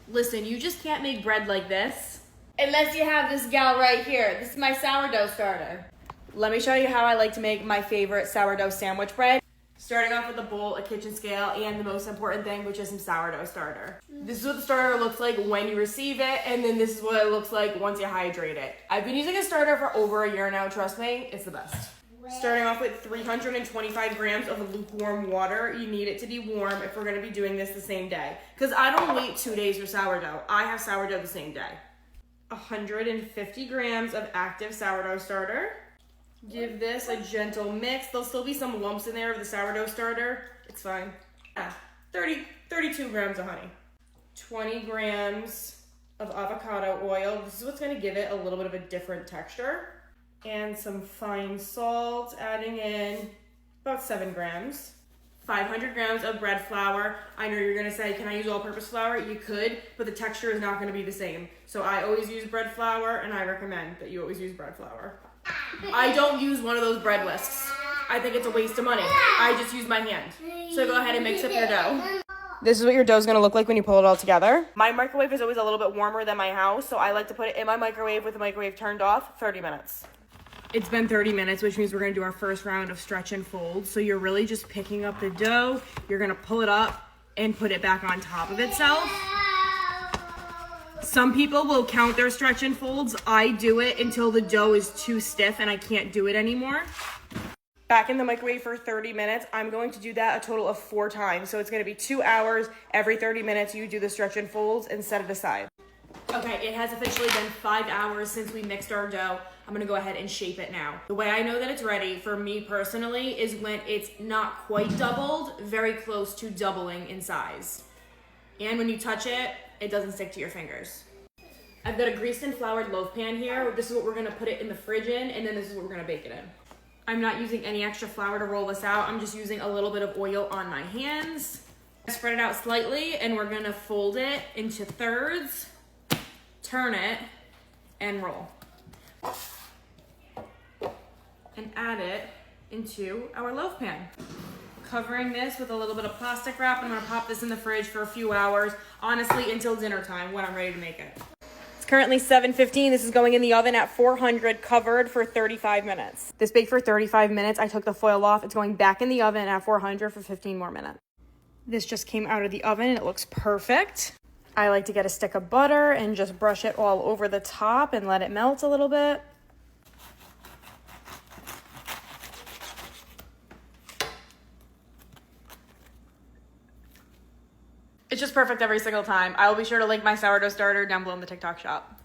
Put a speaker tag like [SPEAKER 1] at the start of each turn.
[SPEAKER 1] Listen, you just can't make bread like this unless you have this gal right here. This is my sourdough starter. Let me show you how I like to make my favorite sourdough sandwich bread. Starting off with a bowl, a kitchen scale, and the most important thing, which is some sourdough starter. This is what the starter looks like when you receive it, and then this is what it looks like once you hydrate it. I've been using a starter for over a year now, trust me, it's the best. Starting off with 325 grams of lukewarm water. You need it to be warm if we're gonna be doing this the same day. Because I don't wait 2 days for sourdough. I have sourdough the same day. 150 grams of active sourdough starter. Give this a gentle mix. There'll still be some lumps in there of the sourdough starter. It's fine. 32 grams of honey. 20 grams of avocado oil. This is what's gonna give it a little bit of a different texture. And some fine salt, adding in about 7 grams. 500 grams of bread flour. I know you're gonna say, can I use all-purpose flour? You could, but the texture is not gonna be the same. So I always use bread flour, and I recommend that you always use bread flour. I don't use one of those bread whisks. I think it's a waste of money. I just use my hand. So go ahead and mix up your dough. This is what your dough's gonna look like when you pull it all together. My microwave is always a little bit warmer than my house, so I like to put it in my microwave with the microwave turned off, 30 minutes. It's been 30 minutes, which means we're gonna do our first round of stretch and fold. So you're really just picking up the dough, you're gonna pull it up and put it back on top of itself. Some people will count their stretch and folds. I do it until the dough is too stiff and I can't do it anymore. Back in the microwave for 30 minutes. I'm going to do that a total of 4 times. So it's gonna be 2 hours. Every 30 minutes you do the stretch and folds and set it aside. Okay, it has officially been 5 hours since we mixed our dough. I'm gonna go ahead and shape it now. The way I know that it's ready, for me personally, is when it's not quite doubled, very close to doubling in size. And when you touch it, it doesn't stick to your fingers. I've got a greased and floured loaf pan here. This is what we're gonna put it in the fridge in, and then this is what we're gonna bake it in. I'm not using any extra flour to roll this out. I'm just using a little bit of oil on my hands. Spread it out slightly, and we're gonna fold it into thirds, turn it, and roll. And add it into our loaf pan. Covering this with a little bit of plastic wrap. I'm gonna pop this in the fridge for a few hours, honestly until dinner time when I'm ready to make it. It's currently 7:15. This is going in the oven at 400, covered for 35 minutes. This baked for 35 minutes. I took the foil off. It's going back in the oven at 400 for 15 more minutes. This just came out of the oven and it looks perfect. I like to get a stick of butter and just brush it all over the top and let it melt a little bit. It's just perfect every single time. I will be sure to link my sourdough starter down below in the TikTok shop.